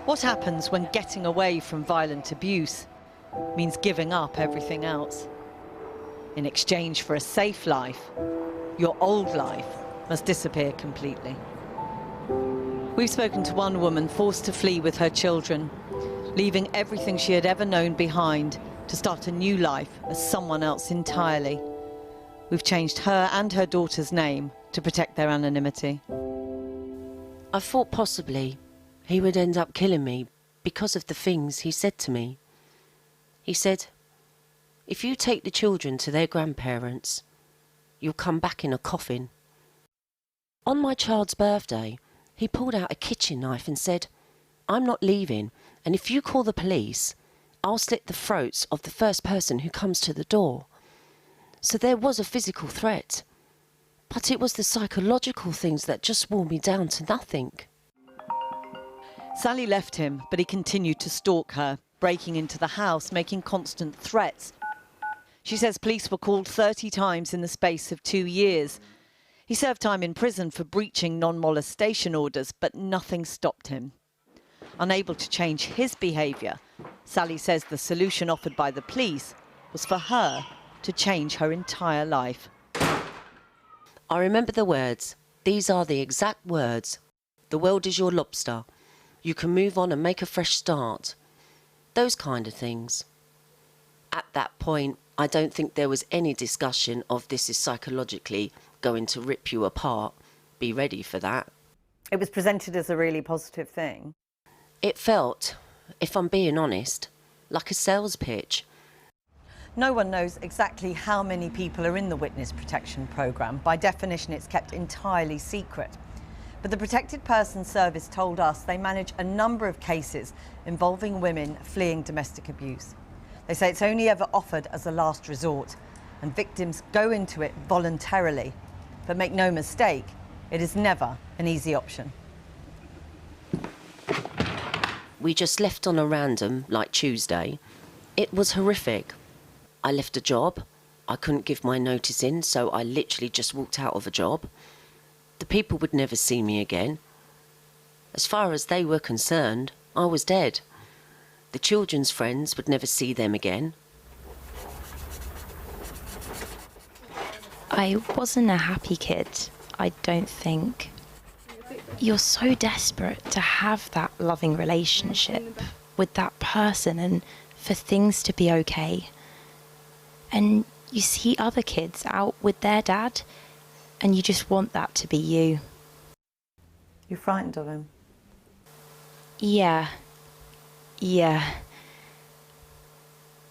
What happens when getting away from violent abuse means giving up everything else? In exchange for a safe life, your old life must disappear completely. We've spoken to one woman forced to flee with her children, leaving everything she had ever known behind to start a new life as someone else entirely. We've changed her and her daughter's name to protect their anonymity. I thought possibly he would end up killing me because of the things he said to me. He said, "If you take the children to their grandparents, you'll come back in a coffin." On my child's birthday, he pulled out a kitchen knife and said, "I'm not leaving, and if you call the police, I'll slit the throats of the first person who comes to the door." So there was a physical threat, but it was the psychological things that just wore me down to nothing. Sally left him, but he continued to stalk her, breaking into the house, making constant threats. She says police were called 30 times in the space of 2 years. He served time in prison for breaching non-molestation orders, but nothing stopped him. Unable to change his behaviour, Sally says the solution offered by the police was for her to change her entire life. I remember the words. These are the exact words. "The world is your lobster. You can move on and make a fresh start." Those kind of things. At that point, I don't think there was any discussion of this is psychologically going to rip you apart. Be ready for that. It was presented as a really positive thing. It felt, if I'm being honest, like a sales pitch. No one knows exactly how many people are in the witness protection programme. By definition, it's kept entirely secret. But the Protected Persons Service told us they manage a number of cases involving women fleeing domestic abuse. They say it's only ever offered as a last resort, and victims go into it voluntarily. But make no mistake, it is never an easy option. We just left on a random, like Tuesday. It was horrific. I left a job. I couldn't give my notice in, so I literally just walked out of a job. The people would never see me again. As far as they were concerned, I was dead. The children's friends would never see them again. I wasn't a happy kid, I don't think. You're so desperate to have that loving relationship with that person and for things to be okay. And you see other kids out with their dad, and you just want that to be you. You're frightened of him? Yeah.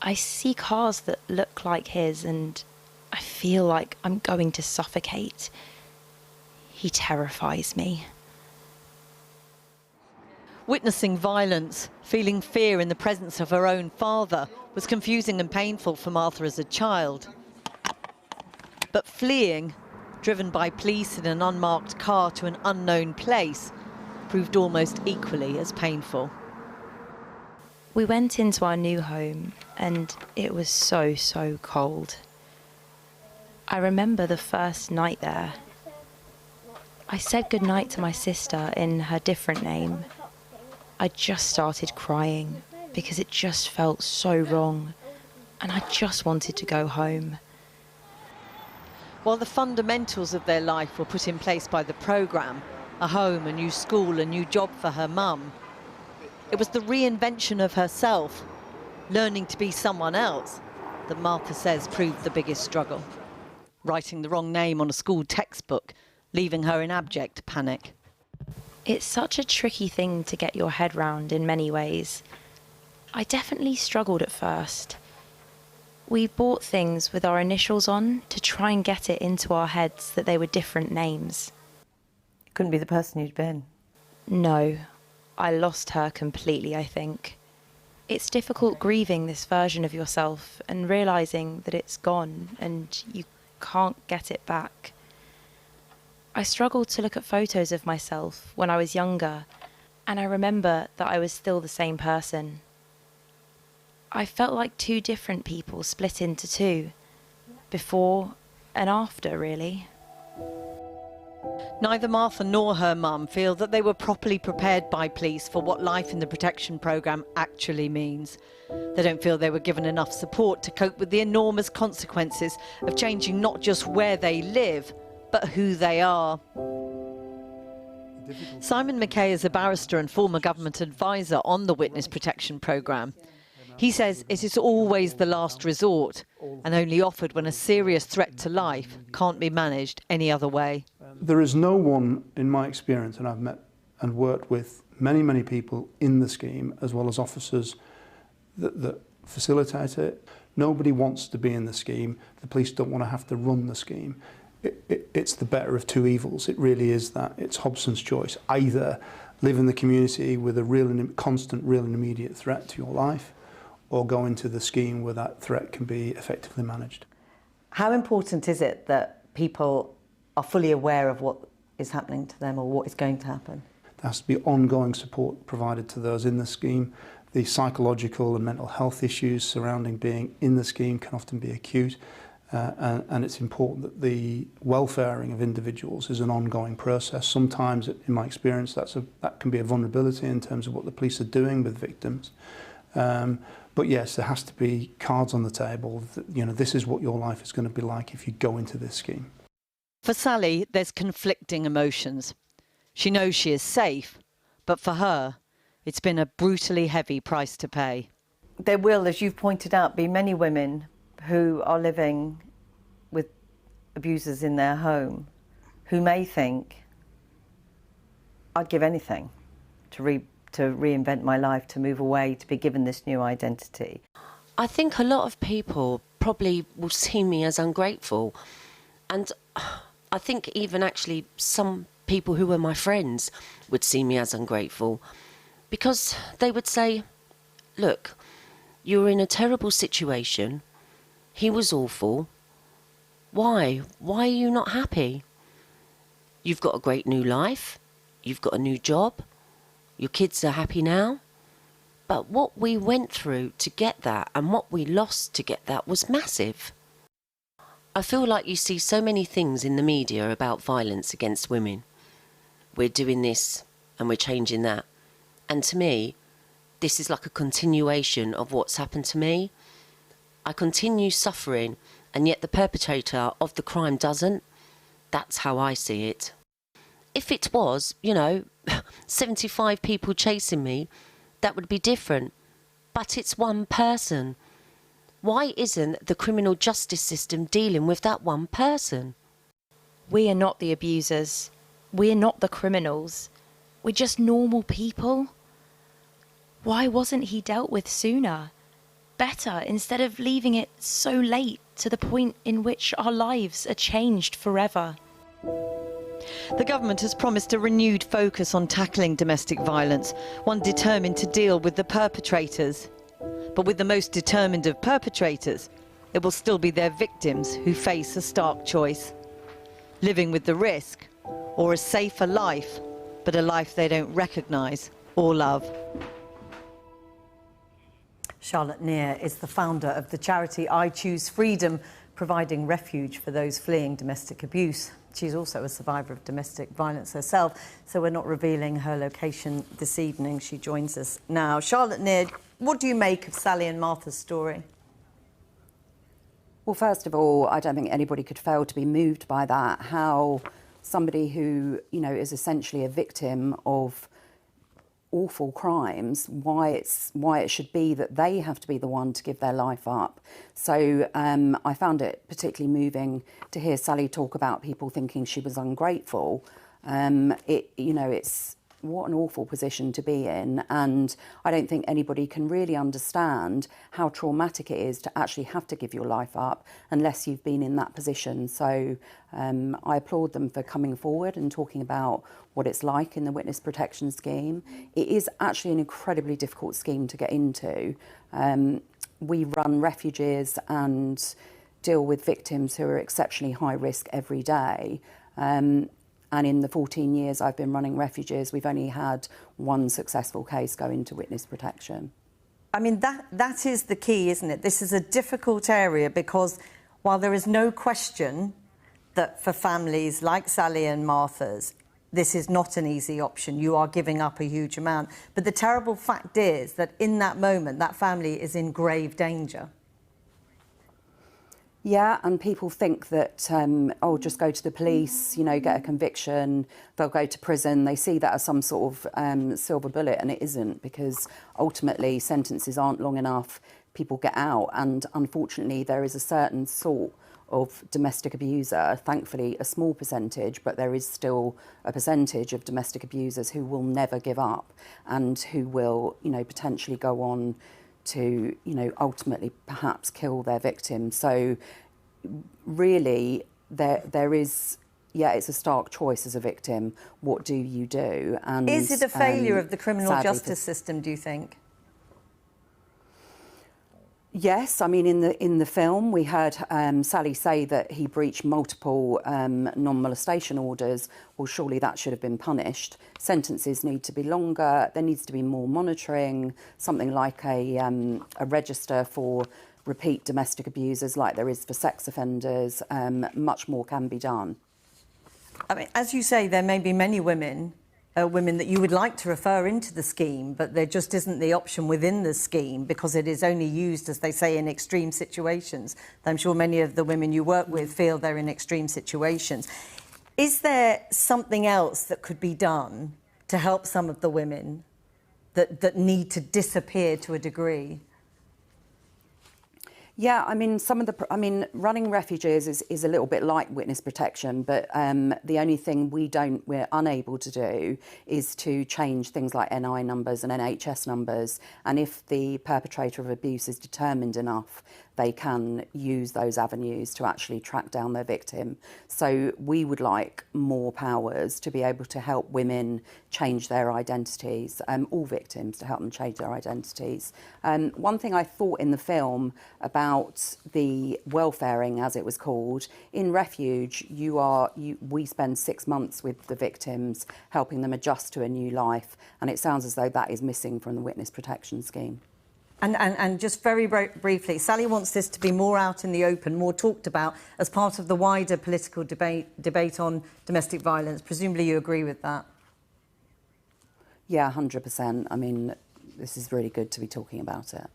I see cars that look like his, and I feel like I'm going to suffocate. He terrifies me. Witnessing violence, feeling fear in the presence of her own father was confusing and painful for Martha as a child. But fleeing, driven by police in an unmarked car to an unknown place, proved almost equally as painful. We went into our new home and it was so cold. I remember the first night there. I said goodnight to my sister in her different name. I just started crying because it just felt so wrong and I just wanted to go home. While the fundamentals of their life were put in place by the programme, a home, a new school, a new job for her mum, it was the reinvention of herself, learning to be someone else, that Martha says proved the biggest struggle. Writing the wrong name on a school textbook, leaving her in abject panic. It's such a tricky thing to get your head round in many ways. I definitely struggled at first. We bought things with our initials on to try and get it into our heads that they were different names. It couldn't be the person you'd been. No, I lost her completely, I think. It's difficult grieving this version of yourself and realising that it's gone and you can't get it back. I struggled to look at photos of myself when I was younger, and I remember that I was still the same person. I felt like two different people split into two, before and after, really. Neither Martha nor her mum feel that they were properly prepared by police for what life in the protection programme actually means. They don't feel they were given enough support to cope with the enormous consequences of changing not just where they live, but who they are. Simon McKay is a barrister and former government advisor on the witness protection programme. He says it is always the last resort and only offered when a serious threat to life can't be managed any other way. There is no one, in my experience, and I've met and worked with many people in the scheme, as well as officers that facilitate it. Nobody wants to be in the scheme. The police don't want to have to run the scheme. It's the better of two evils. It really is that. It's Hobson's choice. Either live in the community with a real and constant, real and immediate threat to your life, or go into the scheme where that threat can be effectively managed. How important is it that people are fully aware of what is happening to them or what is going to happen? There has to be ongoing support provided to those in the scheme. The psychological and mental health issues surrounding being in the scheme can often be acute, and it's important that the welfaring of individuals is an ongoing process. Sometimes, in my experience, that can be a vulnerability in terms of what the police are doing with victims. But yes, there has to be cards on the table that, you know, this is what your life is going to be like if you go into this scheme. For Sally, there's conflicting emotions. She knows she is safe, but for her, it's been a brutally heavy price to pay. There will, as you've pointed out, be many women who are living with abusers in their home who may think, I'd give anything to reinvent my life, to move away, to be given this new identity. I think a lot of people probably will see me as ungrateful, and I think even actually some people who were my friends would see me as ungrateful, because they would say, look, you were in a terrible situation, he was awful, why are you not happy? You've got a great new life, you've got a new job, your kids are happy now, but what we went through to get that and what we lost to get that was massive. I feel like you see so many things in the media about violence against women. We're doing this and we're changing that. And to me, this is like a continuation of what's happened to me. I continue suffering, and yet the perpetrator of the crime doesn't. That's how I see it. If it was, 75 people chasing me, that would be different. But it's one person. Why isn't the criminal justice system dealing with that one person? We are not the abusers. We're not the criminals. We're just normal people. Why wasn't he dealt with sooner? Better, instead of leaving it so late to the point in which our lives are changed forever. The government has promised a renewed focus on tackling domestic violence, one determined to deal with the perpetrators. But with the most determined of perpetrators, it will still be their victims who face a stark choice. Living with the risk, or a safer life, but a life they don't recognise or love. Charlotte Neer is the founder of the charity I Choose Freedom, providing refuge for those fleeing domestic abuse. She's also a survivor of domestic violence herself, so we're not revealing her location this evening. She joins us now. Charlotte Neer, what do you make of Sally and Martha's story? Well, first of all, I don't think anybody could fail to be moved by that. How somebody who, is essentially a victim of awful crimes, why it should be that they have to be the one to give their life up. So I found it particularly moving to hear Sally talk about people thinking she was ungrateful. It's what an awful position to be in, and I don't think anybody can really understand how traumatic it is to actually have to give your life up unless you've been in that position. So I applaud them for coming forward and talking about what it's like in the witness protection scheme. It is actually an incredibly difficult scheme to get into. We run refuges and deal with victims who are exceptionally high risk every day. And in the 14 years I've been running refuges, we've only had one successful case go into witness protection. I mean, that is the key, isn't it? This is a difficult area because while there is no question that for families like Sally and Martha's, this is not an easy option. You are giving up a huge amount. But the terrible fact is that in that moment, that family is in grave danger. Yeah, and people think that, oh, just go to the police, you know, get a conviction, they'll go to prison. They see that as some sort of silver bullet, and it isn't, because ultimately sentences aren't long enough, people get out, and unfortunately there is a certain sort of domestic abuser, thankfully a small percentage, but there is still a percentage of domestic abusers who will never give up and who will, you know, potentially go on to, you know, ultimately perhaps kill their victim. So really there is, yeah, it's a stark choice as a victim. What do you do? And is it a failure of the criminal justice system, do you think? Yes, I mean, in the film, we heard Sally say that he breached multiple non-molestation orders. Well, surely that should have been punished. Sentences need to be longer. There needs to be more monitoring, something like a register for repeat domestic abusers like there is for sex offenders. Much more can be done. I mean, as you say, there may be many women that you would like to refer into the scheme, but there just isn't the option within the scheme because it is only used, as they say, in extreme situations. I'm sure many of the women you work with feel they're in extreme situations. Is there something else that could be done to help some of the women that need to disappear to a degree? Yeah, I mean, running refuges is a little bit like witness protection, but the only thing we're unable to do is to change things like NI numbers and NHS numbers. And if the perpetrator of abuse is determined enough, they can use those avenues to actually track down their victim. So we would like more powers to be able to help women change their identities, all victims, to help them change their identities. One thing I thought in the film about the welfaring, as it was called, in refuge, we spend 6 months with the victims, helping them adjust to a new life, and it sounds as though that is missing from the witness protection scheme. And just very briefly, Sally wants this to be more out in the open, more talked about as part of the wider political debate on domestic violence. Presumably you agree with that? Yeah, 100%. I mean, this is really good to be talking about it.